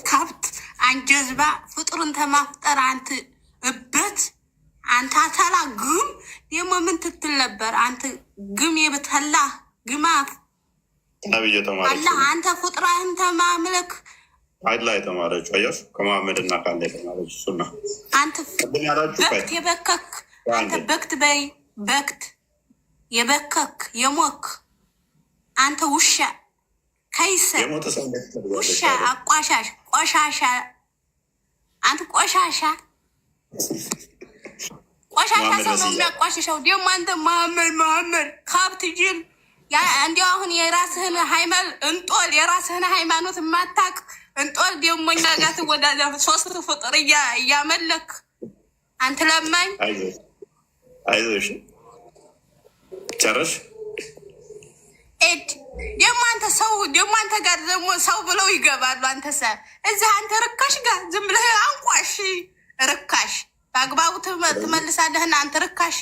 ከብት አንጀዝባ ፍጡርን ተማፍጠር አንተ እበት አንተ አተላ ግም ደግሞ ምን ትትል ነበር? አንተ ግም የብተላ ግማት ነብይ ተማረች አላህ አንተ ፍጡራን ተማምለክ አይላ የተማረች አያሽ ከመሐመድ እና ካለ የተማረች ሱና አንተ በክት የበከክ አንተ በክት በይ በክት የበከክ የሞክ አንተ ውሻ ከይሰ ውሻ አቋሻሽ ቆሻሻ አንተ ቆሻሻ ቆሻሻ ሰው ነው የሚያቋሽሸው። ደግሞ አንተ መሐመድ ካብት ጅል እንዲያው አሁን የራስህን ሃይማኖት እንጦል የራስህን ሃይማኖት የማታውቅ እንጦል ደግሞ እኛ ጋር ትወዳጃ ሶስት ፍጡር እያመለክ አንተ ለማኝ አይዞሽ ጨረሽ ኤድ ደግሞ አንተ ሰው ደግሞ አንተ ጋር ደግሞ ሰው ብለው ይገባሉ። አንተ ሰ እዚህ አንተ ርካሽ ጋር ዝም ብለህ አንቋሽ ርካሽ በአግባቡ ትመልሳለህና አንተ ርካሽ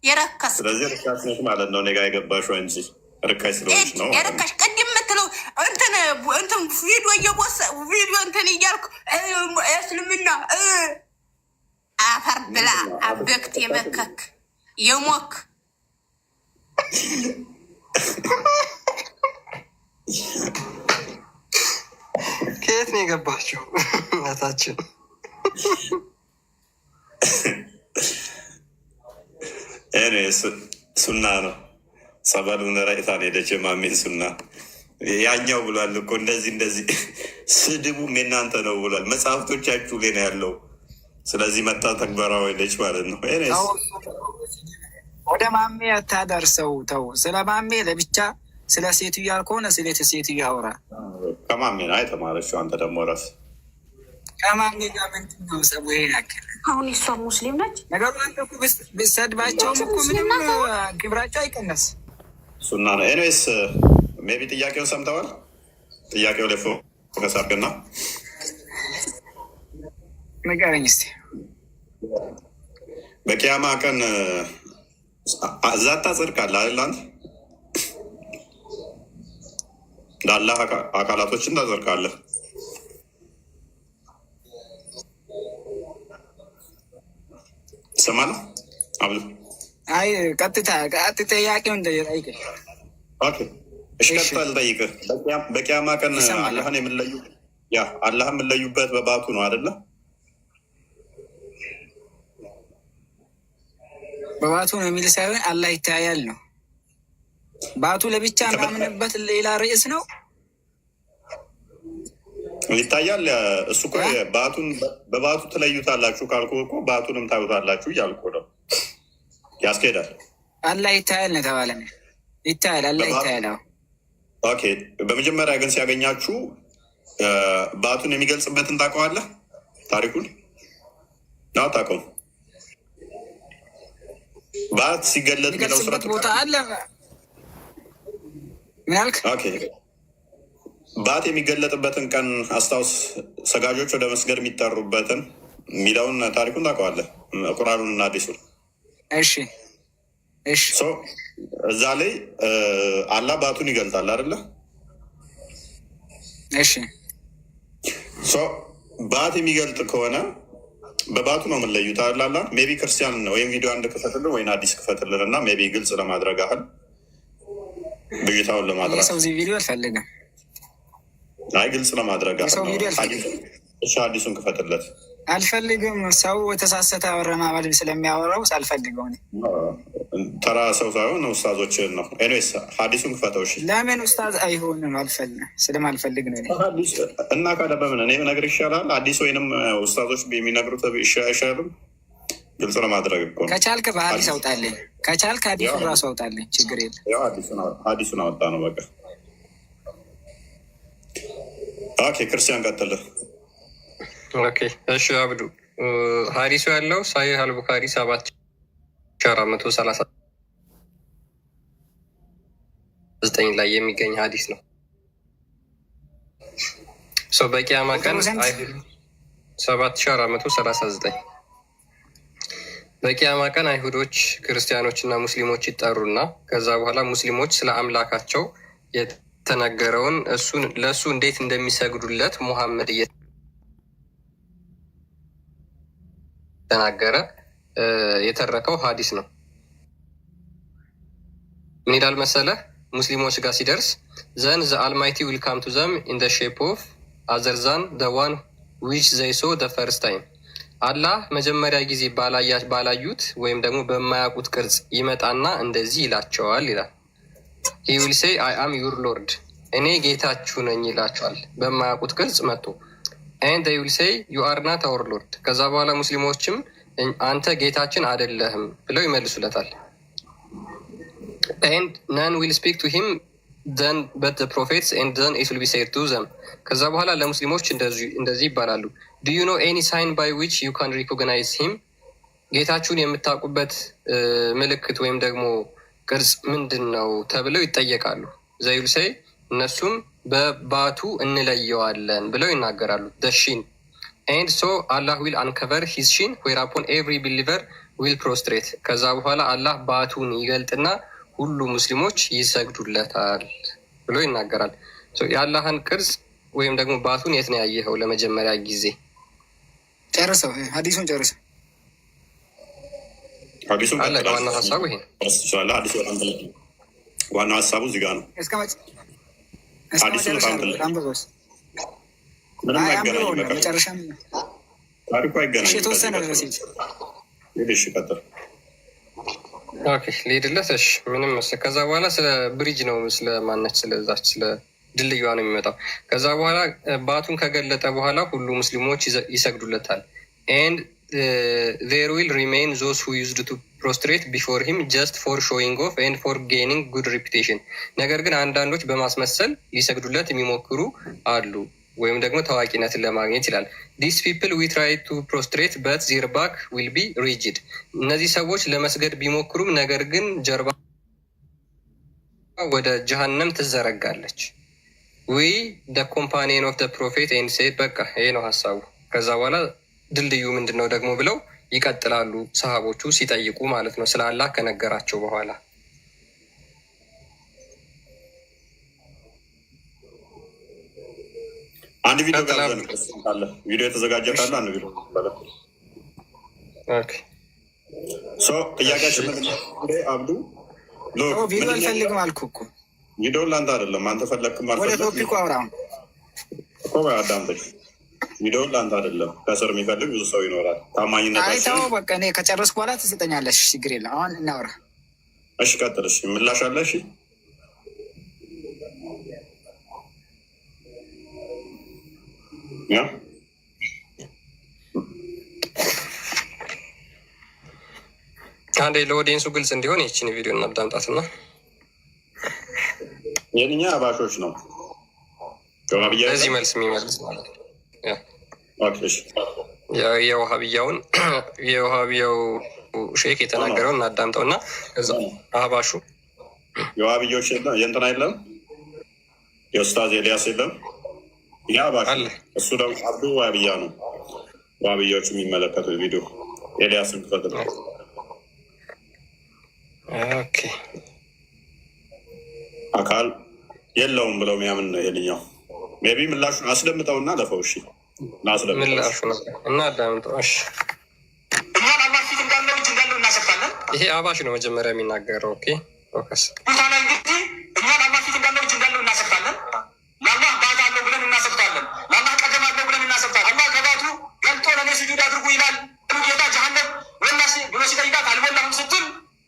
የረከስ ስለዚህ ርካሽ ነሽ ማለት ነው። እኔ ጋር የገባሽው እንጂ ርካሽ ስለሆንሽ ነው። የርካሽ ቅድም የምትለው እንትን ቪዲዮ እየቦሰ ቪዲዮ እንትን እያልኩ እስልምና አፈር ብላ አበክት የበከክ የሞክ ከየት ነው የገባችው? እናታችን ሱና ነው። ጸበሉን ራይታን ሄደች ማሜን ሱና ያኛው ብሏል እኮ እንደዚህ ስድቡም የእናንተ ነው ብሏል። መጽሐፍቶቻችሁ ላይ ነው ያለው። ስለዚህ መጣ ተግበራዊ ሄደች ማለት ነው። ወደ ማሜ አታደርሰው። ተው ስለ ማሜ ለብቻ ስለ ሴቱ ያልከሆነ ስለ ሴቱ ያውራ። ከማሜ ነው የተማረችው። አንተ ደግሞ ረፍ ከማሜ ጋር ምንድን ነው ሰው ይሄ ያክል? አሁን እሷ ሙስሊም ነች። ነገሩ አንተ እኮ ብትሰድባቸውም እኮ ምንም ክብራቸው አይቀነስ። ሱና ነው። ኤኒዌይስ ሜቢ ጥያቄውን ሰምተዋል። ጥያቄው ላይ ፎከስ አድርገና ንገረኝ እስኪ። በቂያማ ቀን ዛታ ጽድቃለህ አይደል? አንተ ለአላህ አካላቶችን ታጸድቃለህ። ትሰማለህ? አብዱ አይ ቀጥታ ጥያቄውን ጠይቀኝ። ኦኬ እሺ፣ ቀጥታ ልጠይቅህ። በቂያማ ቀን አላህን የምንለዩበት በባቱ ነው አይደለ? በባቱ ነው የሚል ሳይሆን አላህ ይታያል ነው። ባቱ ለብቻ እናምንበት ሌላ ርዕስ ነው። ይታያል እሱ እኮ በባቱ ትለዩታላችሁ ካልኩ እኮ ባቱንም ታዩታላችሁ እያልኩ ነው። ያስኬዳል። አላህ ይታያል ነው ተባለ። ይታያል፣ አላህ ይታያል። ኦኬ። በመጀመሪያ ግን ሲያገኛችሁ ባቱን የሚገልጽበትን ታውቀዋለህ? ታሪኩን ነው ታውቀው? ባት ሲገለጥ የሚገልጽበት ቦታ አለ። ምን አልክ? ኦኬ። ባት የሚገለጥበትን ቀን አስታውስ። ሰጋጆች ወደ መስገድ የሚጠሩበትን የሚለውን ታሪኩን ታውቀዋለህ? ቁርአኑን እና ሐዲሱን። እሺ እዛ ላይ አላህ ባቱን ይገልጣል አይደለ? እሺ ባት የሚገልጥ ከሆነ በባቱ ነው የምንለዩት አላላ። ሜቢ ክርስቲያን ወይም ቪዲዮ አንድ ክፈትልን ወይም አዲስ ክፈትልን እና ሜቢ ግልጽ ለማድረግ ያህል ብዥታውን ለማድረግ ሰው ቪዲዮ አልፈልግም። አይ ግልጽ ለማድረግ አዲሱን ክፈትለት። አልፈልግም። ሰው የተሳሰተ አወረማባል ስለሚያወራው ሳልፈልገው ተራ ሰው ሳይሆን ኡስታዞችን ነው። ኤኒዌይስ ሐዲሱን ክፈተው። እሺ ለምን ኡስታዝ አይሆንም? ስለማልፈልግ ነው። እና ካደ በምን እኔ ነገር ይሻላል አዲስ ወይንም ኡስታዞች የሚነግሩት አይሻልም? ግልጽ ለማድረግ እኮ ነው። ከቻልክ በሐዲስ አውጣልኝ፣ ከቻልክ ሐዲሱን ራሱ አውጣልኝ። ችግር የለም። ሐዲሱን አወጣ ነው በቃ። ኦኬ ክርስቲያን ቀጥል። ኦኬ እሺ አብዱ ሐዲሱ ያለው ሳሂህ አልቡኻሪ 7439 ላይ የሚገኝ ሐዲስ ነው። በቂያማ ቀን 7439 በቂያማ ቀን አይሁዶች ክርስቲያኖች እና ሙስሊሞች ይጠሩና ከዛ በኋላ ሙስሊሞች ስለ አምላካቸው የተነገረውን ለእሱ እንዴት እንደሚሰግዱለት ሙሐመድ እየተናገረ የተረከው ሀዲስ ነው። ምን ይላል መሰለህ? ሙስሊሞች ጋር ሲደርስ ዘን ዘ አልማይቲ ዊል ካም ቱ ዘም ኢን ዘ ሼፕ ኦፍ አዘር ዛን ዘ ዋን ዊች ዘይ ሶ ዘ ፈርስት ታይም። አላህ መጀመሪያ ጊዜ ባላዩት ወይም ደግሞ በማያውቁት ቅርጽ ይመጣና እንደዚህ ይላቸዋል ይላል። ሂ ዊል ሴይ አይ አም ዩር ሎርድ፣ እኔ ጌታችሁ ነኝ ይላቸዋል በማያውቁት ቅርጽ መጥቶ። ኤንድ ዜይ ዊል ሴይ ዩ አር ናት አወር ሎርድ፣ ከዛ በኋላ ሙስሊሞችም አንተ ጌታችን አይደለህም ብለው ይመልሱለታል። ኤንድ ነን ዊል ስፒክ ቱ ሂም then but the prophets and then it will be said to them። ከዛ በኋላ ለሙስሊሞች እንደዚህ ይባላሉ። do you know any sign by which you can recognize him? ጌታችሁን የምታውቁበት ምልክት ወይም ደግሞ ቅርጽ ምንድን ነው ተብለው ይጠየቃሉ። they will say እነሱም በባቱ እንለየዋለን ብለው ይናገራሉ። the shin and so Allah will uncover his shin whereupon every believer will prostrate። ከዛ በኋላ አላህ ባቱን ይገልጥና ሁሉ ሙስሊሞች ይሰግዱለታል ብሎ ይናገራል። የአላህን ቅርጽ ወይም ደግሞ ባቱን የት ነው ያየኸው ለመጀመሪያ ጊዜ? ጨርሰው ሀዲሱን ጨርሰው አለ። ዋናው ሀሳቡ ይሄ ዋናው ሀሳቡ እዚህ ጋር ነው። ታሪኩ አይገናኝም። የተወሰነ ሊሄድለት እሺ፣ ምንም መስለ ከዛ በኋላ ስለ ብሪጅ ነው ስለ ማነች ስለዛች ስለ ድልድዩዋ ነው የሚመጣው። ከዛ በኋላ ባቱን ከገለጠ በኋላ ሁሉ ሙስሊሞች ይሰግዱለታል። ኤንድ ዜር ዊል ሪሜን ዞስ ሁ ዩዝድ ቱ ፕሮስትሬት ቢፎር ሂም ጀስት ፎር ሾዊንግ ኦፍ ኤንድ ፎር ጌኒንግ ጉድ ሪፑቴሽን። ነገር ግን አንዳንዶች በማስመሰል ሊሰግዱለት የሚሞክሩ አሉ ወይም ደግሞ ታዋቂነትን ለማግኘት ይላል። ዲስ ፒፕል ዊ ትራይ ቱ ፕሮስትሬት በት ዜር ባክ ዊል ቢ ሪጅድ። እነዚህ ሰዎች ለመስገድ ቢሞክሩም ነገር ግን ጀርባ ወደ ጀሃነም ትዘረጋለች። ዊ ደ ኮምፓኒየን ኦፍ ደ ፕሮፌት ኤንድ ሴድ። በቃ ይሄ ነው ሀሳቡ። ከዛ በኋላ ድልድዩ ምንድን ነው ደግሞ ብለው ይቀጥላሉ ሰሃቦቹ ሲጠይቁ ማለት ነው ስለ አላህ ከነገራቸው በኋላ። አንድ ቪዲዮ ካለ ቪዲዮ የተዘጋጀ ካለ አንድ ቪዲዮ ጥያቄያችን አብዱ ቪዲዮ አልፈልግም አልኩህ እኮ። ቪዲዮን ለአንተ አይደለም አንተ ፈለግክም ወደ ቶፒኩ አውራ እኮ አዳምጠኝ። ቪዲዮን ለአንተ አይደለም ከስር የሚፈልግ ብዙ ሰው ይኖራል። ታማኝነት አይተው በቃ እኔ ከጨረስኩ በኋላ ትሰጠኛለሽ። ችግር የለም አሁን እናውራ። እሺ ቀጥል። እሺ ምላሽ አለ? እሺ አንዴ ለኦዲየንሱ ግልጽ እንዲሆን ይችን ቪዲዮ እናዳምጣትና የኛ አባሾች ነው ለዚህ መልስ የሚመልስ ማለት ነው። የውሃብያው ሼክ የተናገረውን እናዳምጠውና እዛ አህባሹ የውሃብያዎች የእንትና የለም የኡስታዝ ኤልያስ የለም ያ አባሽ እሱ ደግሞ አብዱ ዋህብያ ነው። ዋህብያዎች የሚመለከተው ቪዲዮ ኤልያስን ክፈት ነው። ኦኬ አካል የለውም ብለው የሚያምን ነው ይሄንኛው። ሜቢ ምላሹን አስደምጠውና ለፈው። እሺ ምላሹ ነው እና አዳምጠው። እሺ እኛን አላህ ፊት እንዳለው እጅ እንዳለው እናሰብታለን። ይሄ አባሽ ነው መጀመሪያ የሚናገረው። ኦኬ ፎከስ ታላ እንግዲህ እኛን አላህ ፊት እንዳለው እጅ እንዳለው እናሰብታለን። ለአላህ ባታ አለው ብለን እናሰብታለን። ለአላህ ቀደም አለው ብለን እናሰብታለን። አላህ ገባቱ ገልጦ ለእኔ ስጁድ አድርጉ ይላል። ጌታ ጀሃነም ወላሲ ብሎ ሲጠይቃት አልሞላሁም ስትል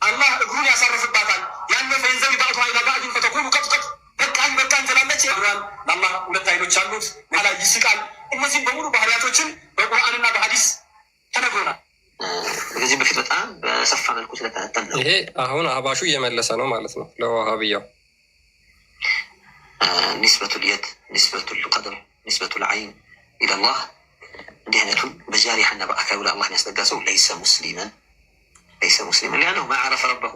አላህ እግሩን ያሳርፍባታል። ያን ፈንዘዊ ባቱ አይላ ባዕድን ፈተኩኑ ቀጥቀጥ በቃኝ በቃኝ ትላለች። ብሏል። ለአላህ ሁለት አይኖች አሉት። ኋላ ይስቃል። እነዚህም በሙሉ ባህሪያቶችን በቁርአንና በሀዲስ ተነግሮናል። ከዚህ በፊት በጣም በሰፋ መልኩ ስለተነተን ነው። ይሄ አሁን አህባሹ እየመለሰ ነው ማለት ነው ለዋሃብያው። ኒስበቱል የድ፣ ኒስበቱል ቀደም፣ ኒስበቱል አይን ኢለላህ እንዲህ አይነቱን በጃሪሐና በአካሉ ለአላህ የሚያስጠጋ ሰው ለይሰ ሙስሊመን ሊአነሁ ማ ዓረፈ ረበሁ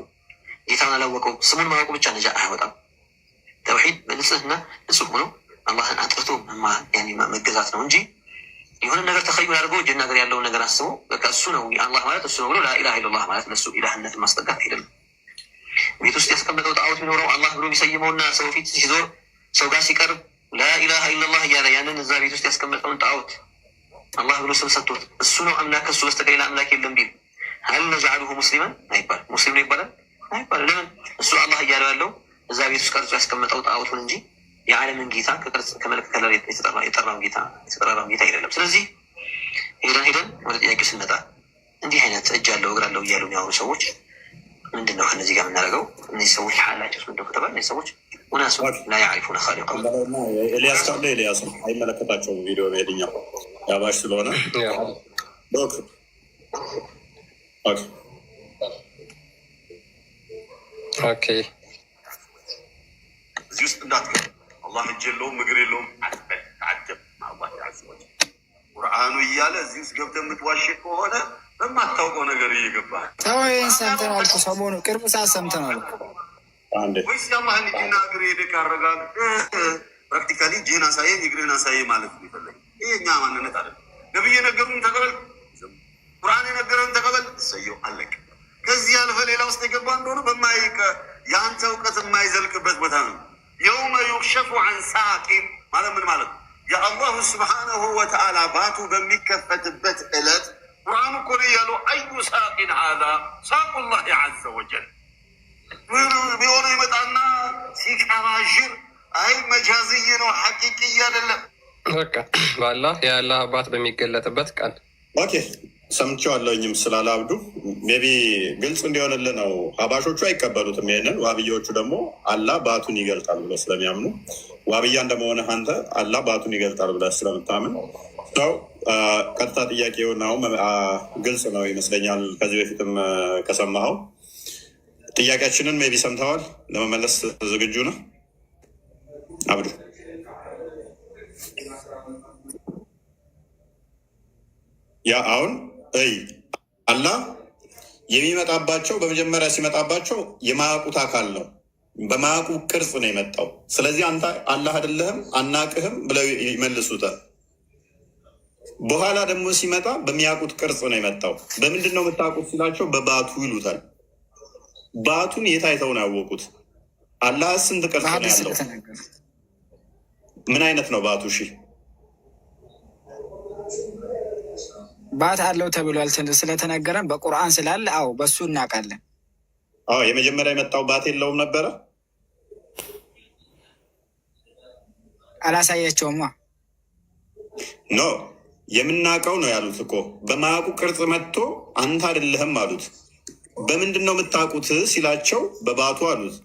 ጌታውን አላወቀው። ስሙን ማወቁ ብቻ ነጃ አያወጣም። ተውሒድ በንጽህና ንጹህ ሆኖ አላህን አጥርቶ መገዛት ነው እንጂ የሆነ ነገር ተኸዩል አድርጎ እጅ ነገር ያለውን ነገር አስቦ በቃ እሱ ነው አላህ ማለት እሱ ነው ብሎ ላኢላሃ ኢለላህ ማለት ለሱ ኢላህነትን ማስጠጋት አይደለም። ቤት ውስጥ ያስቀመጠው ጣዖት ቢኖረው አላህ ብሎ ቢሰይመውና ሰው ፊት ሲዞር ሰው ጋር ሲቀርብ ላኢላሃ ኢለላህ እያለ ያንን እዛ ቤት ውስጥ ያስቀመጠውን ጣዖት አላህ ብሎ ስም ሰጥቶት እሱ ነው አምላክ ከሱ በስተቀር ሌላ አምላክ የለም ቢል ሀል ነጅዐሉሁ ሙስሊመን አይባል። ሙስሊም ነው ይባላል አይባል። ለምን? እሱ አላህ እያለው ያለው እዛ ቤት ውስጥ ቀርጾ ያስቀመጠው ጣዖቱን እንጂ የዓለምን ጌታ ከመልክ ከለር የጠራውን ጌታ አይደለም። ስለዚህ ሄደን ወደ ጥያቄው ስንመጣ እንዲህ አይነት እጅ አለው እግር አለው እያሉ የሚያወሩ ሰዎች ምንድን ነው ከእነዚህ ጋር የምናደርገው? እነዚህ ሰዎች ሓላቸው ምንድነው ከተባለ እነዚህ ሰዎች ሙናሱ ላ ያዕሪፉነ ኻሊቀ ኤልያስ ካለ ኤልያስ አይመለከታቸውም። ቪዲዮ ሄድኛው ያባሽ ስለሆነ ኦኬ እዚህ ውስጥ እንዳትገባ። አላህ እጅ የለውም እግር የለውም ተዓጀብ አላህ ያዘወጅ ቁርአኑ እያለ እዚህ ውስጥ ገብተህ የምትዋሽ ከሆነ በማታውቀው ነገር እየገባህ ተወይን። ሰምተናል እኮ ሰሞኑ ቅርብ ሰዓት ሰምተናል እኮ ወይስ የአላህን እጅና እግር ሄደህ ካረጋግጥ ፕራክቲካሊ እጅህን አሳየኝ እግርህን አሳየኝ ማለት ነው ይፈለግ። ይሄ እኛ ማንነት አለ። ነብይ የነገሩን ተቀበል፣ ቁርአን የነገረን ተቀበል፣ እሰየው አለቅ። ከዚህ ያልፈ ሌላ ውስጥ የገባ እንደሆነ በማይቀ የአንተ እውቀት የማይዘልቅበት ቦታ ነው። የውመ ዩክሸፉ አን ሳቂን ማለት ምን ማለት ነው? የአላሁ ስብሓነሁ ወተዓላ ባቱ በሚከፈትበት ዕለት ቁርአኑ እኮ ነው ያለው አዩ ሳቂን ሀዛ ሳቁላህ ዐዘ ወጀል ቢሆነ ይመጣና ሲቀባዥር አይ መጃዝይ ነው ሐቂቅይ አይደለም። በቃ በአላህ የአላህ አባት በሚገለጥበት ቃል ኦኬ ሰምቼዋለሁኝም ስላለ አብዱ ሜቢ ግልጽ እንዲሆንልን ነው። ሀባሾቹ አይቀበሉትም ይሄንን። ዋብያዎቹ ደግሞ አላህ ባቱን ይገልጣል ብለው ስለሚያምኑ ዋብያ እንደመሆነ አንተ አላህ ባቱን ይገልጣል ብለህ ስለምታምን ሰው ቀጥታ ጥያቄው ነው ግልጽ ነው ይመስለኛል። ከዚህ በፊትም ከሰማኸው ጥያቄያችንን ሜቢ ሰምተዋል። ለመመለስ ዝግጁ ነው አብዱ? ያ አሁን አላህ የሚመጣባቸው በመጀመሪያ ሲመጣባቸው የማያውቁት አካል ነው። በማያውቁ ቅርጽ ነው የመጣው። ስለዚህ አንተ አላህ አይደለህም አናቅህም ብለው ይመልሱታል። በኋላ ደግሞ ሲመጣ በሚያውቁት ቅርጽ ነው የመጣው። በምንድን ነው የምታውቁት ሲላቸው በባቱ ይሉታል። ባቱን የት አይተው ነው ያወቁት? አላህ ስንት ቅርጽ ነው ያለው? ምን አይነት ነው ባቱ? እሺ ባት አለው ተብሏል ስለተነገረን በቁርአን ስላለ አዎ በሱ እናውቃለን። አዎ የመጀመሪያ የመጣው ባት የለውም ነበረ። አላሳያቸውማ ኖ የምናውቀው ነው ያሉት እኮ። በማያውቁ ቅርጽ መጥቶ አንተ አይደለህም አሉት። በምንድን ነው የምታውቁት ሲላቸው በባቱ አሉት።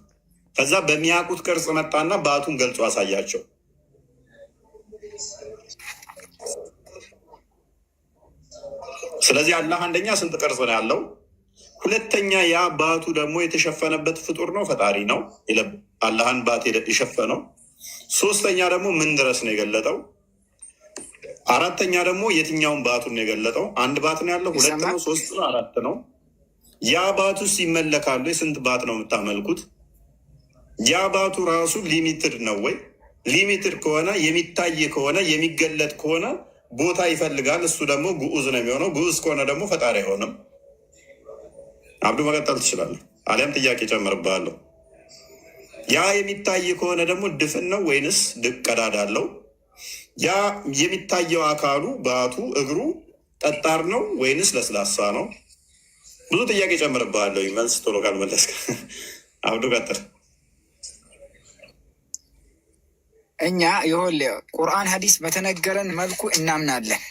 ከዛ በሚያውቁት ቅርጽ መጣና ባቱን ገልጾ አሳያቸው። ስለዚህ አላህ አንደኛ ስንት ቅርጽ ነው ያለው? ሁለተኛ ያ ባቱ ደግሞ የተሸፈነበት ፍጡር ነው፣ ፈጣሪ ነው አላህን ባት የሸፈነው። ሶስተኛ ደግሞ ምን ድረስ ነው የገለጠው? አራተኛ ደግሞ የትኛውን ባቱን ነው የገለጠው? አንድ ባት ነው ያለው? ሁለት ነው? ሶስት ነው? አራት ነው? ያ ባቱ ይመለካሉ? የስንት ባት ነው የምታመልኩት? ያ ባቱ ራሱ ሊሚትድ ነው ወይ? ሊሚትድ ከሆነ የሚታይ ከሆነ የሚገለጥ ከሆነ ቦታ ይፈልጋል። እሱ ደግሞ ግዑዝ ነው የሚሆነው። ግዑዝ ከሆነ ደግሞ ፈጣሪ አይሆንም። አብዱ መቀጠል ትችላለህ፣ አሊያም ጥያቄ ጨምርብሃለሁ። ያ የሚታይ ከሆነ ደግሞ ድፍን ነው ወይንስ ቀዳዳ አለው? ያ የሚታየው አካሉ ባቱ እግሩ ጠጣር ነው ወይንስ ለስላሳ ነው? ብዙ ጥያቄ ጨምርብሃለሁ። መልስ ቶሎ ካልመለስክ አብዱ ቀጥል። እኛ ይሆን ቁርአን ሀዲስ በተነገረን መልኩ እናምናለን።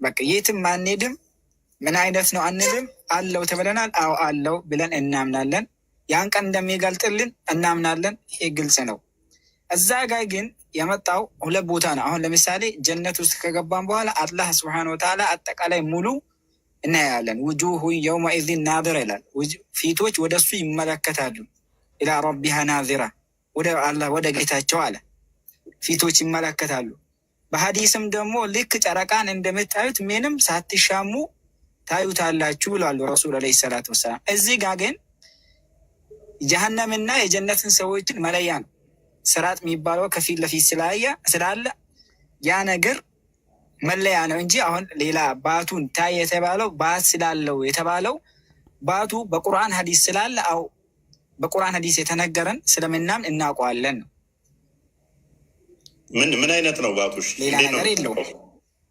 በቃ የትም አንሄድም። ምን አይነት ነው አንልም። አለው ተብለናል። አዎ አለው ብለን እናምናለን። ያን ቀን እንደሚገልጥልን እናምናለን። ይሄ ግልጽ ነው። እዛ ጋር ግን የመጣው ሁለት ቦታ ነው። አሁን ለምሳሌ ጀነት ውስጥ ከገባን በኋላ አላህ ስብሐነሁ ወተዓላ አጠቃላይ ሙሉ እናያለን። ውጁሁ የውመኢዚን ናዚራ ይላል። ፊቶች ወደ እሱ ይመለከታሉ። ኢላ ረቢሃ ናዚራ፣ ወደ አላህ ወደ ጌታቸው አለ ፊቶች ይመለከታሉ። በሀዲስም ደግሞ ልክ ጨረቃን እንደምታዩት ምንም ሳትሻሙ ታዩታላችሁ ብለዋል ረሱል ዓለይሂ ሰላቱ ወሰላም። እዚህ ጋር ግን ጀሀነምና የጀነትን ሰዎችን መለያ ነው። ስራጥ የሚባለው ከፊት ለፊት ስላለ ያ ነገር መለያ ነው እንጂ አሁን ሌላ ባቱን ታይ የተባለው ባት ስላለው የተባለው ባቱ በቁርአን ሀዲስ ስላለ አው በቁርአን ሀዲስ የተነገረን ስለምናምን እናውቀዋለን ነው። ምን አይነት ነው ባቱሽ? ሌላ ነገር የለውም።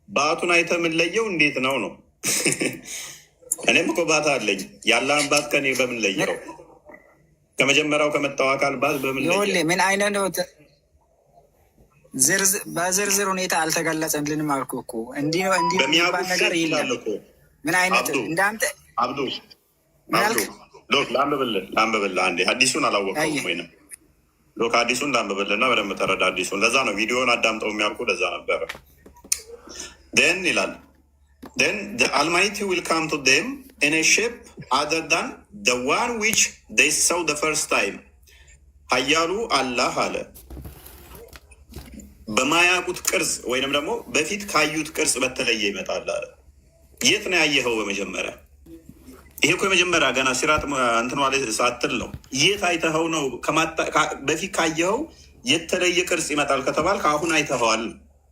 ባቱን አይተህ የምንለየው እንዴት ነው ነው? እኔም እኮ ባት አለኝ። ያለህን ባት ከኔ በምን ለየው? ከመጀመሪያው ከመጣው አካል ባት በምን ለየው? ምን አይነት ነው? በዝርዝር ሁኔታ አልተገለጸልንም አልኩህ እኮ። እንዲህ ነው እንዲህ የሚባል ነገር የለም። ምን አይነት እንዳንተ አብዱ ላንብብልህ አንዴ። አዲሱን አላወቀውም ወይንም ሎክ አዲሱን ላንብብልህና በደንብ ተረዳ አዲሱን። ለዛ ነው ቪዲዮን አዳምጠው የሚያልኩ ለዛ ነበረ። ን ይላል then the Almighty will come to them in a shape other than the one which they saw the first time. ኃያሉ አላህ አለ በማያውቁት ቅርጽ ወይንም ደግሞ በፊት ካዩት ቅርጽ በተለየ ይመጣል አለ። የት ነው ያየኸው? በመጀመሪያ ይሄ እኮ የመጀመሪያ ገና ሲራጥ እንትን ማለት ሳትል ነው። የት አይተኸው ነው? በፊት ካየኸው የተለየ ቅርጽ ይመጣል ከተባል ከአሁን አይተኸዋል።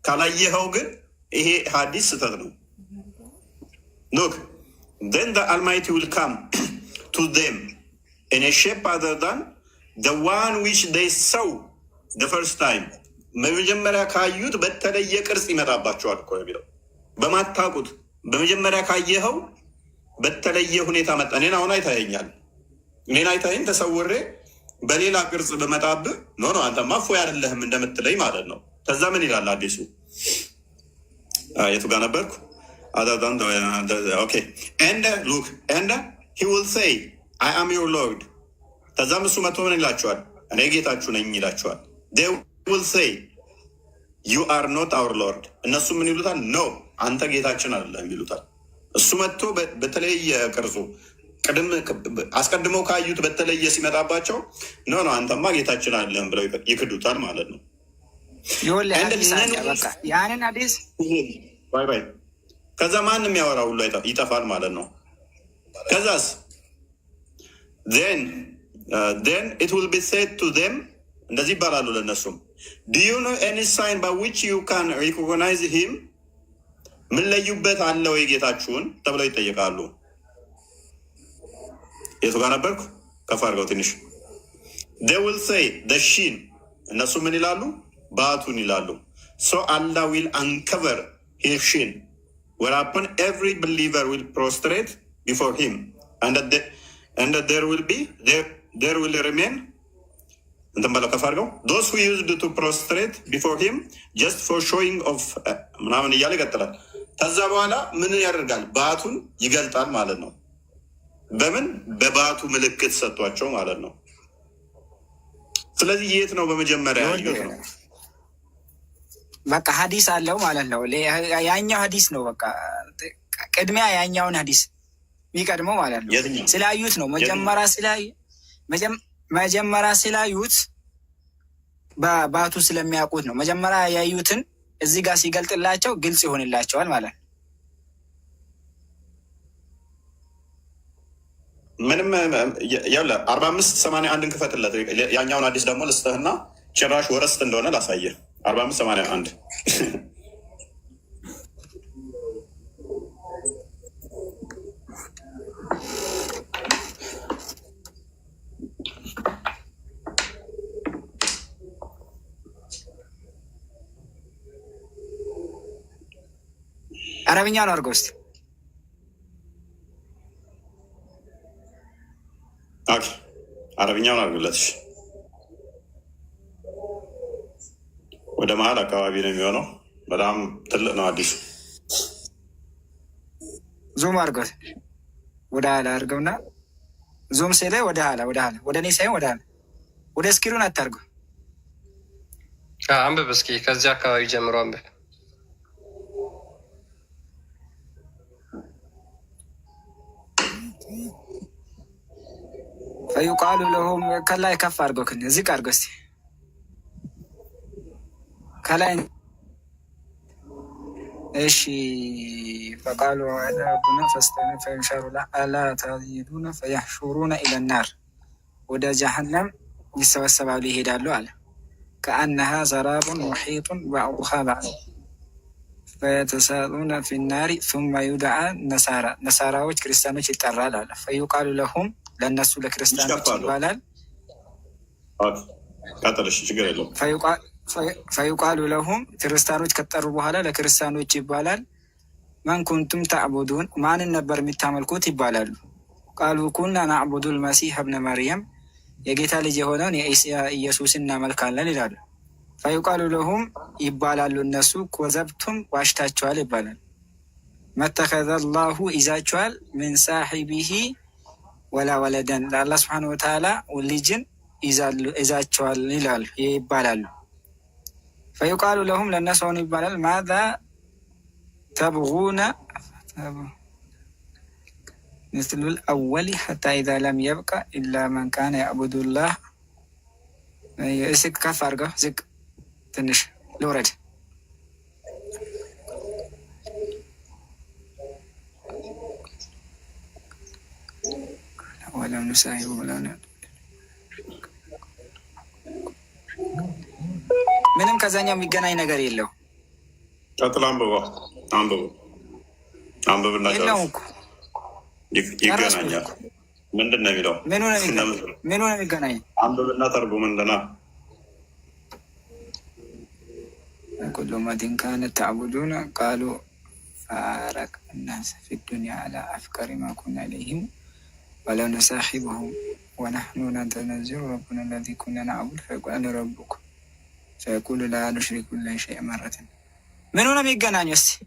ካላየኸው ግን ይሄ ሀዲስ ስህተት ነው። Look, then the Almighty will come to them in a shape other than the one which they saw the first time. በመጀመሪያ ካዩት በተለየ ቅርጽ ይመጣባቸዋል እኮ የሚለው በማታውቁት በመጀመሪያ ካየኸው በተለየ ሁኔታ መጣ። እኔን አሁን አይታየኛል። እኔን አይታየኝ ተሰውሬ በሌላ ቅርጽ በመጣብህ ኖ አንተማ እፎይ አይደለህም እንደምትለኝ ማለት ነው። ከዛ ምን ይላል አዲሱ? የቱ ጋር ነበርኩ? Okay. And look, and he will say, I am your Lord. ከዛም እሱ መጥቶ ምን ይላቸዋል? እኔ ጌታችሁ ነኝ ይላቸዋል። They will say, you are not our Lord. እነሱ ምን ይሉታል? No, አንተ ጌታችን አይደለም ይሉታል። እሱ መጥቶ በተለየ ቅርጹ አስቀድመው ካዩት በተለየ ሲመጣባቸው ኖ አንተማ ጌታችን አይደለም ብለው ይክዱታል ማለት ነው። ያንን አዲስ ባይ ከዛ ማንም ያወራ ሁሉ ይጠፋል ማለት ነው። ከዛስ then it will be said to them እንደዚህ ይባላሉ ለእነሱም do you know any sign by which you can recognize him? ምን ለዩበት አለው የጌታችሁን ተብለው ይጠየቃሉ። የቱ ጋር ነበርኩ? ከፍ አድርገው ትንሽ they will say the shin እነሱ ምን ይላሉ? ባቱን ይላሉ። so Allah will uncover his shin whereupon every believer will prostrate before him and there will remain እንትን በለው ከፍ አድርገው those who used to prostrate before him just for showing of ምናምን እያለ ይቀጥላል። ከዛ በኋላ ምን ያደርጋል? ባቱን ይገልጣል ማለት ነው። በምን በባቱ ምልክት ሰጥቷቸው ማለት ነው። ስለዚህ የት ነው በመጀመሪያ ያየሁት ነው? በቃ ሀዲስ አለው ማለት ነው። ያኛው ሀዲስ ነው። በቃ ቅድሚያ ያኛውን ሀዲስ የሚቀድመው ማለት ነው። ስላዩት ነው። መጀመሪያ ስላዩት በባቱ ስለሚያውቁት ነው። መጀመሪያ ያዩትን እዚህ ጋር ሲገልጥላቸው ግልጽ ይሆንላቸዋል ማለት ነው። ምንም ያለ 4581 ክፈትለት። ያኛውን አዲስ ደግሞ ልስጥህና ጭራሽ ወረስት እንደሆነ ላሳየህ። 4581 አረብኛ ነው አድርገው እስኪ። አረብኛውን አድርግለት። ወደ መሀል አካባቢ ነው የሚሆነው። በጣም ትልቅ ነው አዲሱ። ዙም አድርገው ወደ ኋላ አድርገውና ዙም ሴ ላይ ወደ ኋላ ወደ እኔ ሳይሆን ወደ ኋላ ወደ እስክሪን አታርገው። አንብብ እስኪ ከዚህ አካባቢ ጀምሮ አንብብ። ፈዩቃሉ ለሁም ከላይ ከፍ አድርገው ዝቅ አድርገው እስኪ ከላይ እሺ። ፈቃሉ አላቡነ ፈስተነ ፈንሸሩ አላ ተዚዱነ ፈያሕሹሩነ ኢለናር ወደ ጀሀነም ይሰበሰባሉ ይሄዳሉ አለ። ከአነሃ ሰራቡን ሙሒጡን ባዕዱሃ ባዕድ ፈየተሳጡነ ፊናሪ ሱመ ዩድዓ ነሳራ ነሳራዎች ክርስቲያኖች ይጠራል አለ። ፈዩቃሉ ለሁም ለእነሱ ለክርስቲያኖች ይባላል። ፈዩቃሉ ለሁም ክርስቲያኖች ከጠሩ በኋላ ለክርስቲያኖች ይባላል መን ኩንቱም ተዕቡዱን ማንን ነበር የሚታመልኩት ይባላሉ። ቃሉ ኩና ናዕቡዱ ልመሲሕ እብነ መርየም የጌታ ልጅ የሆነውን ኢየሱስን እናመልካለን ይላሉ። ፈዩቃሉ ለሁም ይባላሉ እነሱ ኮዘብቱም ዋሽታችኋል ይባላል። መተከዘ ላሁ ይዛችኋል ምን ሳሒቢሂ ወላ ወለደን ለአላህ ስብሓነሁ ወተዓላ ልጅን ይዛችኋል ይላሉ ይባላሉ። ፈዩቃሉ ለሁም ለእነሱ አሁን ይባላል ማዛ ተብጉነ ምስሉ ልአወሊ ሐታ ኢዛ ለም የብቃ ኢላ መን ካነ ያዕቡዱላህ። እስክ ከፍ አድርገው ዝቅ ትንሽ ልውረድ። ወለም ንሳሂቡ ምንም ከዛኛው የሚገናኝ ነገር የለው። ቀጥል፣ አንብብና ይገናኛል። ምንድን ነው የሚለው? ምኑ ነው የሚገናኝ? አንብብና ተርጉም። ምንድን ነው? ኩሉ መዲን ካነት ተዕቡዱነ ቃሉ ፋረቅ ናስ ፊ ዱንያ አላ አፍቀሪ ማ ኩና ኢለይሂም ወለው ነሳሒቡሁም ወነሕኑ ነተነዚሩ ረቡና ለዚ ኩና ነዕቡድ ፈየቁሉ አነ ረቡኩም ፈየቁሉ ላ ኑሽሪኩ ቢላሂ ሸይአን መረትን። ምኑ ነው የሚገናኘው? እስኪ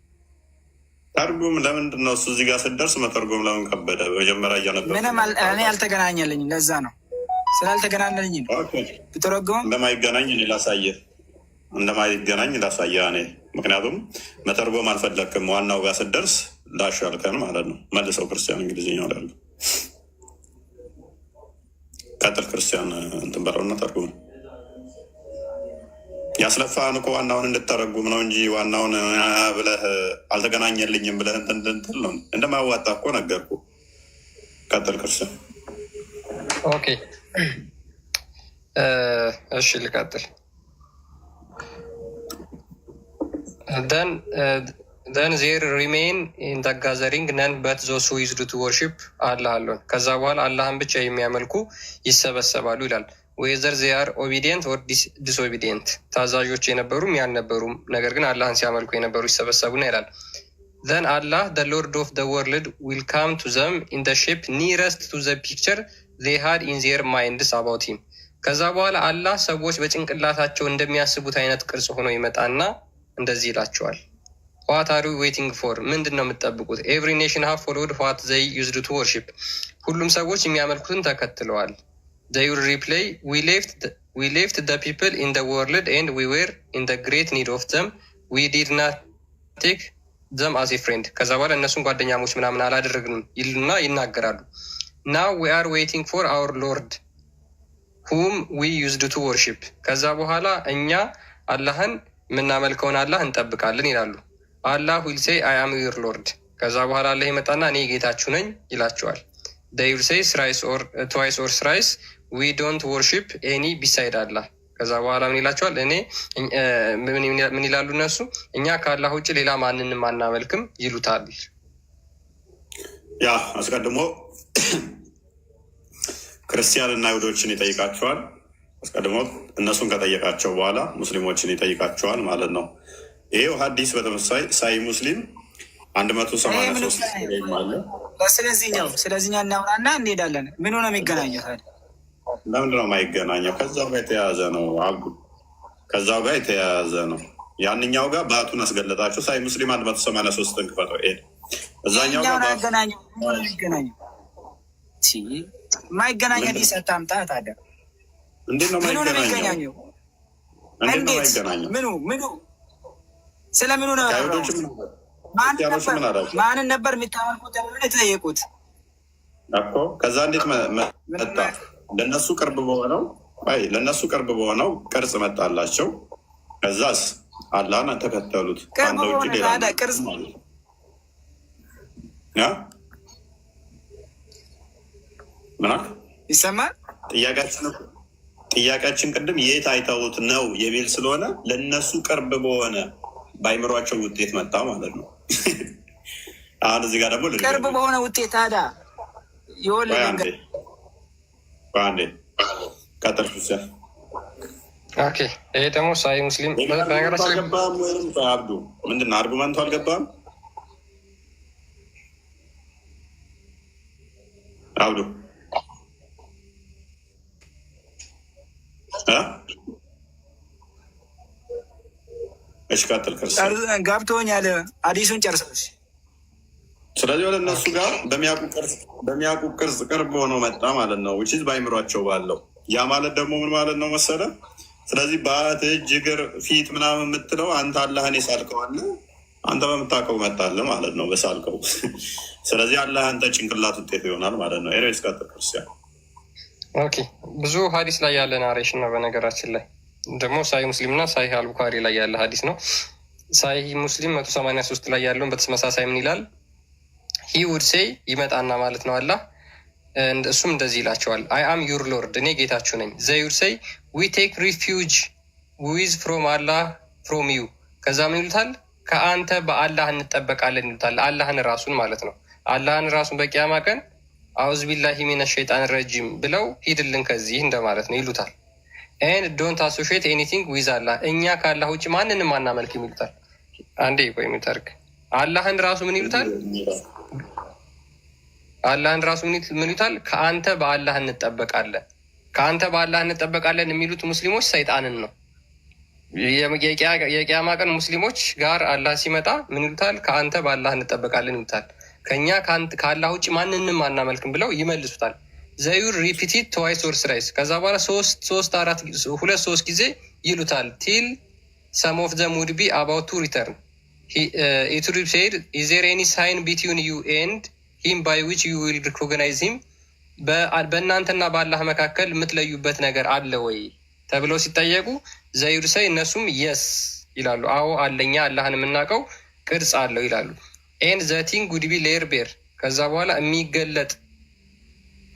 ተርጉም። ለምንድን ነው እሱ እዚህ ጋር ስትደርስ መተርጎም ለምን ከበደ? መጀመሪያ እያነበብኩ ምንም እኔ አልተገናኘልኝም። ለዛ ነው ስላልተገናኘልኝ ነው ብትረጉመው እንደማይገናኝ እኔ ላሳየህ እኔ ምክንያቱም መተርጎም አልፈለግክም። ዋናው ጋር ስትደርስ ላሻልከን ማለት ነው። መልሰው ክርስቲያን እንግሊዝኛው ላሉ ቀጥል። ክርስቲያን እንትን በለውና ተርጉም። ያስለፋህን እኮ ዋናውን እንድተረጉም ነው እንጂ ዋናውን ብለህ አልተገናኘልኝም ብለህ እንትን ነው እንደማያዋጣ እኮ ነገርኩህ። ቀጥል ክርስቲያን። ኦኬ እሺ ልቀጥል። then there remain in the gathering none but those who used to worship Allah alone። ከዛ በኋላ አላህን ብቻ የሚያመልኩ ይሰበሰባሉ ይላል። whether they are obedient or disobedient ታዛዦች የነበሩም ያልነበሩም ነገር ግን አላህን ሲያመልኩ የነበሩ ይሰበሰቡና ይላል። then Allah the Lord of the world will come to them in the shape nearest to the picture they had in their minds about him። ከዛ በኋላ አላህ ሰዎች በጭንቅላታቸው እንደሚያስቡት አይነት ቅርጽ ሆኖ ይመጣና እንደዚህ ይላቸዋል። what are you waiting for? ምንድን ነው የምትጠብቁት? every nation have followed what they used to worship። ሁሉም ሰዎች የሚያመልኩትን ተከትለዋል። they will reply we left the people in the world and we were in the great need of them we did not take them as a friend። ከዛ በኋላ እነሱን ጓደኛሞች ምናምን አላደረግንም ይሉና ይናገራሉ። now we are waiting for our Lord whom we used to worship። ከዛ በኋላ እኛ አላህን የምናመልከውን አላህ እንጠብቃለን ይላሉ። አላህ will say I am your Lord። ከዛ በኋላ አላህ ይመጣና እኔ ጌታችሁ ነኝ ይላቸዋል። they will say twice or thrice we don't worship any beside Allah። ከዛ በኋላ ምን ይላቸዋል? ምን ይላሉ እነሱ? እኛ ከአላህ ውጭ ሌላ ማንንም አናመልክም ይሉታል። ያ አስቀድሞ ክርስቲያን እና አይሁዶችን ይጠይቃቸዋል። አስቀድሞ እነሱን ከጠየቃቸው በኋላ ሙስሊሞችን ይጠይቃቸዋል ማለት ነው። ይሄው ሀዲስ በተመሳይ ሳይ ሙስሊም 183 ስለዚህኛው እናውራና እንሄዳለን። ምኑ ነው የሚገናኘው? ለምንድን ነው የማይገናኘው? ከዛው ጋር የተያያዘ ነው አብዱ፣ ከዛው ጋር የተያያዘ ነው። ያንኛው ጋር ባቱን አስገለጣቸው። ሳይ ሙስሊም 183 ክፈተው ሄድ እዛኛው ጋር ማይገናኝ ሀዲስ አታምጣ ታዲያ። እንዴት ነው የማይገናኘው? ምኑ ስለምኑ ነው? ማንን ነበር የሚታመልኩት ተብሎ የተጠየቁት እኮ። ከዛ እንዴት መጣ? ለእነሱ ቅርብ በሆነው ቅርጽ መጣላቸው። ከዛስ አላህን ተከተሉት። ቅርብ በሆነ ቅርጽ ምና ይሰማል። ጥያቄያችን ቅድም የት አይተውት ነው የሚል ስለሆነ ለእነሱ ቅርብ በሆነ በአይምሯቸው ውጤት መጣ ማለት ነው። አሁን እዚህ ጋር ደግሞ ቅርብ በሆነ ውጤት ታዲያ አንዴ ቀጥል። ኦኬ ይሄ ደግሞ ሳይ ሙስሊም በነገራችን አልገባም ወይም አብዱ ምንድን ነው አርጉመንቱ አልገባም። አብዱ እሺ ቀጥል። ገብቶኛል። አዲሱን ጨርሰሽ። ስለዚህ ወደ እነሱ ጋር በሚያውቁ ቅርጽ ቅርብ ሆኖ መጣ ማለት ነው። ውጪ ባይምሯቸው ባለው ያ ማለት ደግሞ ምን ማለት ነው መሰለ? ስለዚህ ባት እጅ እግር ፊት ምናምን የምትለው አንተ አላህን የሳልከዋለ አንተ በምታውቀው መጣልህ ማለት ነው በሳልከው። ስለዚህ አላህ አንተ ጭንቅላት ውጤት ይሆናል ማለት ነው። ኤሬስ ቀጥል ክርስቲያን። ኦኬ ብዙ ሀዲስ ላይ ያለ ናሬሽን ነው። በነገራችን ላይ ደግሞ ሳሂህ ሙስሊም እና ሳሂህ አልቡኻሪ ላይ ያለ ሀዲስ ነው። ሳሂህ ሙስሊም 183 ላይ ያለውን በተመሳሳይ ምን ይላል? ሂ ውድ ሴይ ይመጣና ማለት ነው አላህ እሱም እንደዚህ ይላቸዋል። አይ አም ዩር ሎርድ እኔ ጌታችሁ ነኝ። ዘይ ውድ ሴይ ዊ ቴክ ሪፊውጅ ዊዝ ፍሮም አላህ ፍሮም ዩ። ከዛ ምን ይሉታል? ከአንተ በአላህ እንጠበቃለን ይሉታል። አላህን ራሱን ማለት ነው። አላህን ራሱን በቂያማ ቀን አውዝ ቢላሂ ሚነ ሸይጣን ረጂም ብለው ሂድልን ከዚህ እንደማለት ነው ይሉታል። ኤን ዶንት አሶሺየት ኤኒቲንግ ዊዝ አላህ እኛ ከአላህ ውጭ ማንንም አናመልክም ይሉታል። አንዴ ቆይ የሚታርግ አላህን ራሱ ምን ይሉታል? አላህን ራሱ ምን ይሉታል? ከአንተ በአላህ እንጠበቃለን። ከአንተ በአላህ እንጠበቃለን የሚሉት ሙስሊሞች ሰይጣንን ነው። የቂያማ ቀን ሙስሊሞች ጋር አላህ ሲመጣ ምን ይሉታል? ከአንተ በአላህ እንጠበቃለን ይሉታል። ከእኛ ከአላህ ውጭ ማንንም አናመልክም ብለው ይመልሱታል። ዘዩር ሪፒቲድ ተዋይስ ኦር ስራይስ ከዛ በኋላ ሁለት ሶስት ጊዜ ይሉታል። ቲል ሰም ኦፍ ዘም ውድ ቢ አባውት ቱ ሪተርን ኢት ውድ ሴድ ኢዝ ዜር ኤኒ ሳይን ቢትዊን ዩ ኤንድ ሂም ባይ ዊች ዩ ዊል ሪኮግናይዝ ሂም በእናንተና በአላህ መካከል የምትለዩበት ነገር አለ ወይ ተብለው ሲጠየቁ ዘይድ ሳይ እነሱም የስ ይላሉ። አዎ አለኛ አላህን የምናውቀው ቅርጽ አለው ይላሉ። ኤን ዘቲንግ ጉድ ቢ ሌር ቤር ከዛ በኋላ የሚገለጥ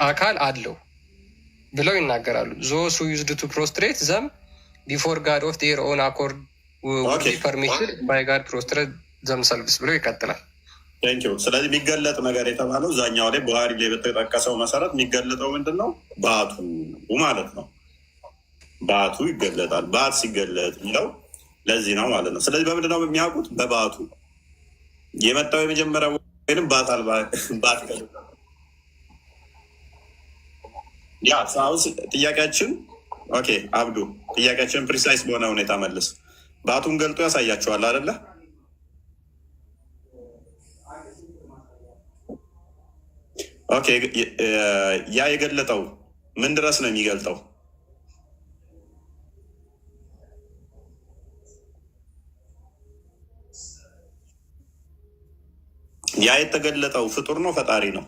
አካል አለው ብለው ይናገራሉ። ዞስ ዩዝድ ቱ ፕሮስትሬት ዘም ቢፎር ጋድ ኦፍ ዴር ኦን አኮርድ ፐርሚሽን ባይ ጋድ ፕሮስትሬት ዘም ሰልቭስ ብለው ይቀጥላል። ቴንኪው። ስለዚህ የሚገለጥ ነገር የተባለው እዛኛው ላይ ቡሃሪ ላይ በተጠቀሰው መሰረት የሚገለጠው ምንድን ነው? ባቱ ማለት ነው። ባቱ ይገለጣል። ባት ሲገለጥ የሚለው ለዚህ ነው ማለት ነው። ስለዚህ በምንድን ነው የሚያውቁት? በባቱ የመጣው የመጀመሪያ ወይም ባት አልባ ባት ያ ሳውስ ጥያቄያችን ኦኬ አብዱ ጥያቄያችን ፕሪሳይስ በሆነ ሁኔታ መልስ። ባቱን ገልጦ ያሳያችኋል አይደለ? ኦኬ ያ የገለጠው ምን ድረስ ነው የሚገልጠው? ያ የተገለጠው ፍጡር ነው ፈጣሪ ነው?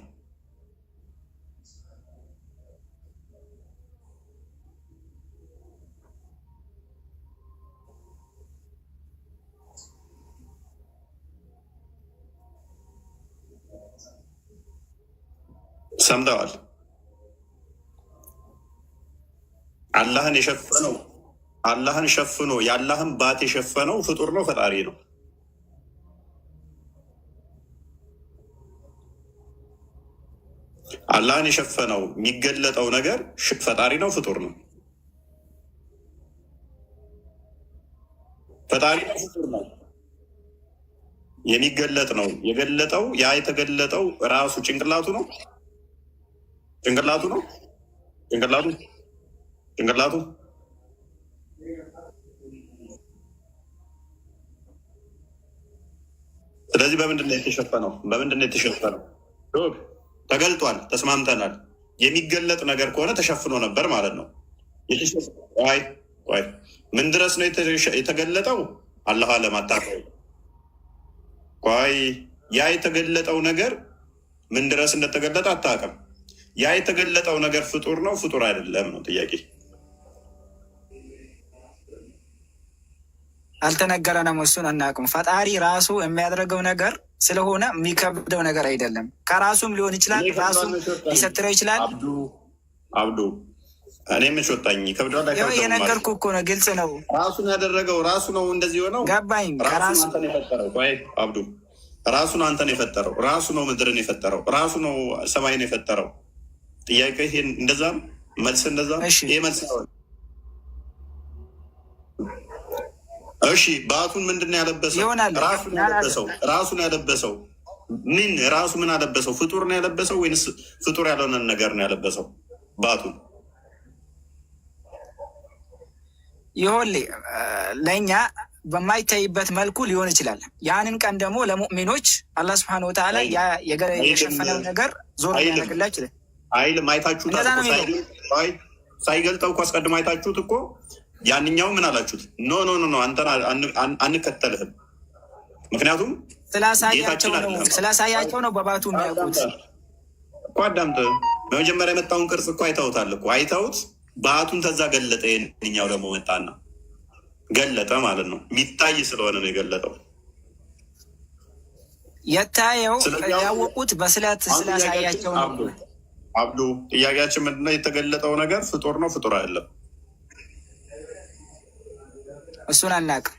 ሰምተዋል? አላህን ሸፍኖ የአላህን ባት የሸፈነው ፍጡር ነው ፈጣሪ ነው? አላህን የሸፈነው የሚገለጠው ነገር ፈጣሪ ነው ፍጡር ነው? ፈጣሪ ነው ፍጡር ነው? የሚገለጥ ነው። የገለጠው ያ የተገለጠው ራሱ ጭንቅላቱ ነው? ጭንቅላቱ ነው? ጭንቅላቱ ስለዚህ በምንድን ነው የተሸፈነው? ተገልጧል፣ ተስማምተናል። የሚገለጥ ነገር ከሆነ ተሸፍኖ ነበር ማለት ነው። ምን ድረስ ነው የተገለጠው? አላህ ለማታቀው ያ የተገለጠው ነገር ምን ድረስ እንደተገለጠ አታውቅም። ያ የተገለጠው ነገር ፍጡር ነው ፍጡር አይደለም ነው ጥያቄ። አልተነገረንም፣ እሱን አናውቅም። ፈጣሪ ራሱ የሚያደርገው ነገር ስለሆነ የሚከብደው ነገር አይደለም። ከራሱም ሊሆን ይችላል፣ ራሱም ሊሰትረው ይችላል። አብዱ እኔ ምን ወጣኝ? ከብዷል። የነገርኩህ እኮ ነው፣ ግልጽ ነው። ራሱን ያደረገው ራሱ ነው። እንደዚህ ሆነው ገባኝ። ራሱን አንተን የፈጠረው አብዱ፣ ራሱን አንተን የፈጠረው ራሱ ነው። ምድርን የፈጠረው ራሱ ነው። ሰማይን የፈጠረው። ጥያቄ ይሄን እንደዛ መልስ እንደዛ ይሄ መልስ እሺ ባቱን ምንድን ነው ያለበሰው? ራሱን ያለበሰው ምን ራሱ ምን አለበሰው? ፍጡር ነው ያለበሰው ወይንስ ፍጡር ያልሆነን ነገር ነው ያለበሰው? ባቱን ይሆን ለእኛ በማይታይበት መልኩ ሊሆን ይችላል። ያንን ቀን ደግሞ ለሙእሚኖች አላህ ሱብሓነሁ ወተዓላ የሸፈነው ነገር ዞር ያደርግላችሁ ይችላል። አይልም። አይታችሁታል። ሳይገልጠው እኮ አስቀድሞ አይታችሁት እኮ ያንኛው ምን አላችሁት? ኖ ኖ ኖ አንተን አንከተልህም። ምክንያቱም ስላሳያቸው ነው በባቱ የሚያውቁት እኮ። አዳምጥ። በመጀመሪያ የመጣውን ቅርጽ እኮ አይተውታል እኮ። አይተውት ባቱን ተዛ ገለጠ። ይህንኛው ደግሞ መጣና ገለጠ ማለት ነው። የሚታይ ስለሆነ ነው የገለጠው። የታየው ያወቁት በስለት ስላሳያቸው ነው። አብዱ ጥያቄያችን ምንድነው? የተገለጠው ነገር ፍጡር ነው ፍጡር አይደለም? እሱን አናውቅም።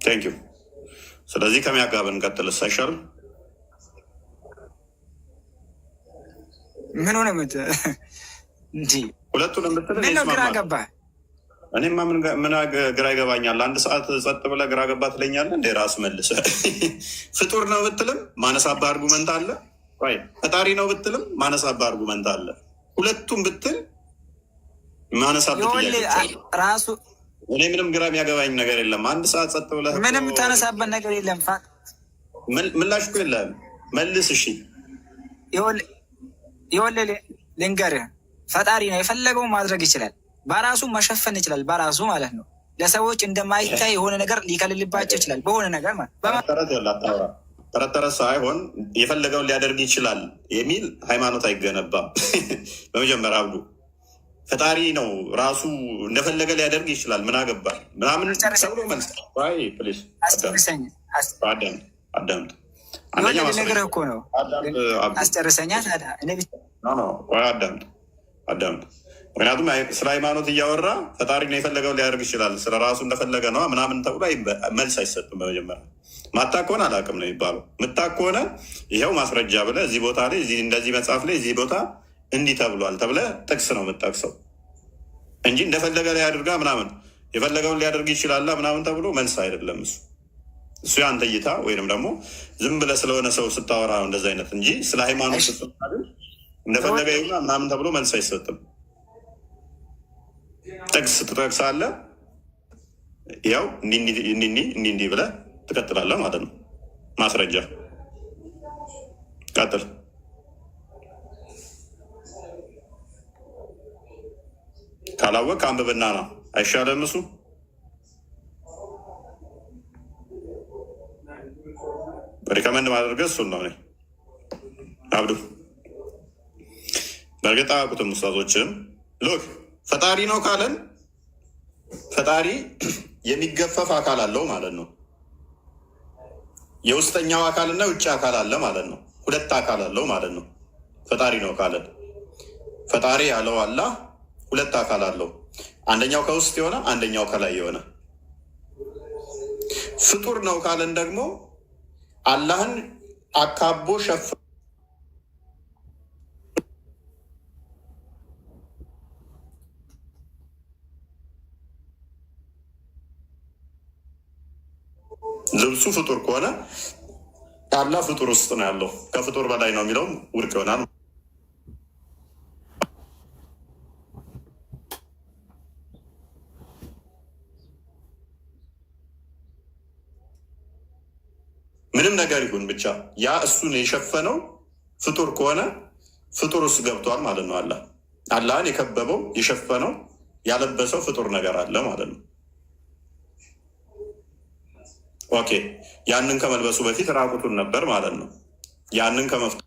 ቴንኪው። ስለዚህ ከሚያጋብ እንቀጥል አይሻልም? ምን ሆነ እንጂ ሁለቱንም ብትል ግራ ገባ። እኔማ ምን ግራ ይገባኛል? አንድ ሰዓት ጸጥ ብለህ ግራ ገባ ትለኛለህ እንደ ራስ መልሰህ። ፍጡር ነው ብትልም ማነሳብህ አርጉመንት አለ። ፈጣሪ ነው ብትልም ማነሳብህ አርጉመንት አለ። ሁለቱም ብትል ማነሳብህ ራሱ እኔ ምንም ግራ የሚያገባኝ ነገር የለም። አንድ ሰዓት ጸጥ ብለህ ምንም ታነሳበት ነገር የለም። ምላሽ እኮ የለም። መልስ። እሺ ይኸውልህ ልንገርህ፣ ፈጣሪ ነው የፈለገው ማድረግ ይችላል። በራሱ መሸፈን ይችላል። በራሱ ማለት ነው። ለሰዎች እንደማይታይ የሆነ ነገር ሊከልልባቸው ይችላል። በሆነ ነገር ተረት ሳይሆን የፈለገውን ሊያደርግ ይችላል የሚል ሃይማኖት አይገነባም። በመጀመሪያ አብዱ ፈጣሪ ነው ራሱ እንደፈለገ ሊያደርግ ይችላል። ምን አገባ ምናምን ሰብሎ መልስ አዳምጥ። ነገር እኮ ነው። አስጨርሰኛ አዳምጥ። ምክንያቱም ስለ ሃይማኖት እያወራ ፈጣሪ ነው የፈለገው ሊያደርግ ይችላል ስለ ራሱ እንደፈለገ ነው ምናምን ተብሎ መልስ አይሰጥም። በመጀመሪያ ማታ ከሆነ አላውቅም ነው የሚባለው። ምታ ከሆነ ይኸው ማስረጃ ብለህ እዚህ ቦታ ላይ እንደዚህ መጽሐፍ ላይ እዚህ ቦታ እንዲህ ተብሏል ተብለህ ጥቅስ ነው የምጠቅሰው እንጂ እንደፈለገ ላይ አድርጋ ምናምን የፈለገውን ሊያደርግ ይችላል ምናምን ተብሎ መልስ አይደለም። እሱ የአንተ እይታ ወይንም ደግሞ ዝም ብለህ ስለሆነ ሰው ስታወራ ነው እንደዚህ አይነት እንጂ ስለ ሃይማኖት ስትናገር እንደፈለገ ይሁና ምናምን ተብሎ መልስ አይሰጥም። ጥቅስ ትጠቅሳለህ፣ ያው እንዲህ ብለህ ትቀጥላለህ ማለት ነው። ማስረጃ ቀጥል። ካላወቅ አንብብና ነው አይሻልም? እሱ ሪከመንድ ማድረገህ እሱን ነው። አብዱ በእርግጥ አያውቁትም ኡስታዞችም። ሎክ ፈጣሪ ነው ካለን ፈጣሪ የሚገፈፍ አካል አለው ማለት ነው። የውስጠኛው አካልና ውጭ አካል አለ ማለት ነው። ሁለት አካል አለው ማለት ነው። ፈጣሪ ነው ካለን ፈጣሪ ያለው አላህ ሁለት አካል አለው። አንደኛው ከውስጥ የሆነ አንደኛው ከላይ የሆነ። ፍጡር ነው ካለን ደግሞ አላህን አካቦ ሸፍ ልብሱ ፍጡር ከሆነ አላህ ፍጡር ውስጥ ነው ያለው። ከፍጡር በላይ ነው የሚለውም ውድቅ ይሆናል። ምንም ነገር ይሁን ብቻ ያ እሱን የሸፈነው ፍጡር ከሆነ ፍጡር ውስጥ ገብቷል ማለት ነው። አላህን የከበበው የሸፈነው ያለበሰው ፍጡር ነገር አለ ማለት ነው። ኦኬ፣ ያንን ከመልበሱ በፊት ራቁቱን ነበር ማለት ነው። ያንን ከመፍቱ